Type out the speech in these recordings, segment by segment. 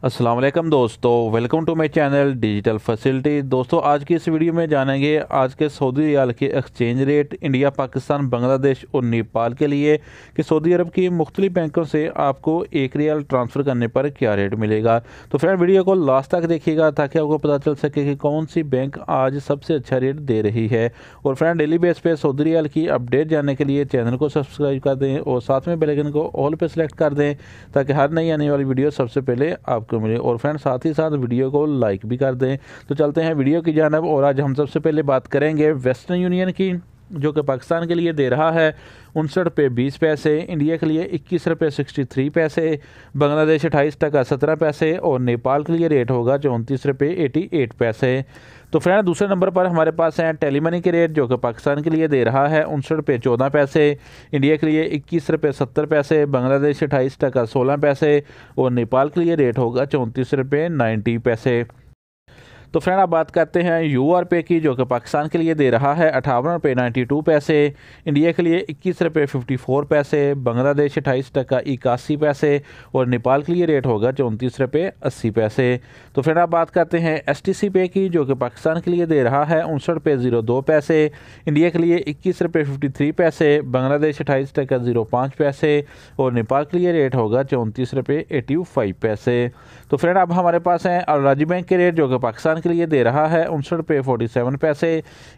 अस्सलाम वालेकुम दोस्तों, welcome to my channel digital facility. दोस्तों आज की इस वीडियो में जानेंगे आज के सऊदी रियाल के exchange rate India, Pakistan, Bangladesh और नेपाल के लिए कि सऊदी अरब की मुख्तलिफ बैंकों से आपको एक रियाल ट्रांसफ़र करने पर क्या रेट मिलेगा। तो फ्रेंड वीडियो को लास्ट तक देखिएगा ताकि आपको पता चल सके कि कौन सी बैंक आज सबसे अच्छा रेट दे रही है। और फ्रेंड डेली बेस पे सऊदी रियाल की अपडेट जानने के लिए चैनल को सब्सक्राइब कर दें और साथ में बेल आइकन को ऑल पे सेलेक्ट कर दें ताकि हर नई आने वाली वीडियो सबसे पहले आपको मिले। और फ्रेंड साथ ही साथ वीडियो को लाइक भी कर दें। तो चलते हैं वीडियो की जानब। और आज हम सबसे पहले बात करेंगे वेस्टर्न यूनियन की, जो कि पाकिस्तान के लिए दे रहा है 59 रुपये 20 पैसे, इंडिया के लिए 21 रुपये 63 पैसे, बांग्लादेश 28 टका 17 पैसे और नेपाल के लिए रेट होगा 34 रुपये 88 पैसे। तो फ्रेंड दूसरे नंबर पर हमारे पास हैं टेलीमनी के रेट, जो कि पाकिस्तान के लिए दे रहा है 59 रुपये 14 पैसे, इंडिया के लिए 21 रुपये 70 पैसे, बांग्लादेश 28 टका 16 पैसे और नेपाल के लिए रेट होगा 34 रुपये 90 पैसे। तो फ्रेंड आप बात करते हैं URP की, जो कि पाकिस्तान के लिए दे रहा है 58 रुपये 92 पैसे, इंडिया के लिए 21 रुपये 54 पैसे, बांग्लादेश 28 टका 81 पैसे और नेपाल के लिए रेट होगा 34 रुपये 80 पैसे। तो फ्रेंड आप बात करते हैं STC पे की, जो कि पाकिस्तान के लिए दे रहा है 59 रुपये 02 पैसे, इंडिया के लिए 21 रुपये 53 पैसे, बांग्लादेश 28 टका 05 पैसे और नेपाल के लिए रेट होगा 34 रुपये 85 पैसे। तो फ्रेंड अब हमारे पास हैं अल राजी बैंक के रेट, जो कि पाकिस्तान के लिए दे रहा है 59 रुपये 47 पैसे,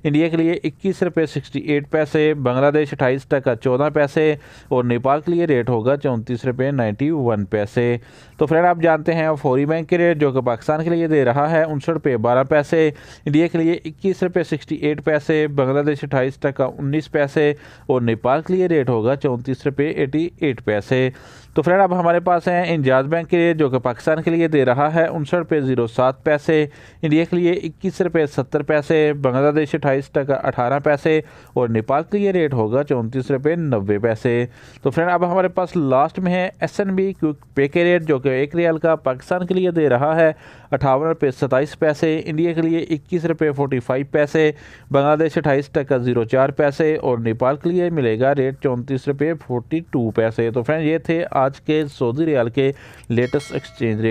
इंडिया के लिए 21 रुपये 68 पैसे, बांग्लादेश 28 टका 14 पैसे और नेपाल के लिए रेट होगा 34 रुपये 91 पैसे। तो फ्रेंड आप जानते हैं फौरी बैंक के रेट, जो कि पाकिस्तान के लिए दे रहा है 59 रुपये 12 पैसे, इंडिया के लिए 21 रुपये 68 पैसे, बांग्लादेश 28 टका 19 पैसे और नेपाल के लिए रेट होगा 34 रुपये 88 पैसे। तो फ्रेंड अब हमारे पास हैं इंजाज बैंक के रेट, जो कि पाकिस्तान के लिए दे रहा है 59 रुपये 07 पैसे, इंडिया के लिए 21 रुपये 70 पैसे, बांग्लादेश 28 टका 18 पैसे और नेपाल के लिए रेट होगा 34 रुपये 90 पैसे। तो फ्रेंड अब हमारे पास लास्ट में है SNB क्विक पे के रेट, जो कि एक रियाल का पाकिस्तान के लिए दे रहा है 58 रुपये 27 पैसे, इंडिया के लिए 21 रुपये 45 पैसे, बांग्लादेश 28 टका 04 पैसे और नेपाल के लिए मिलेगा रेट 34 रुपये 42 पैसे। तो फ्रेंड ये थे आज के सऊदी रियाल के लेटेस्ट एक्सचेंज रेट।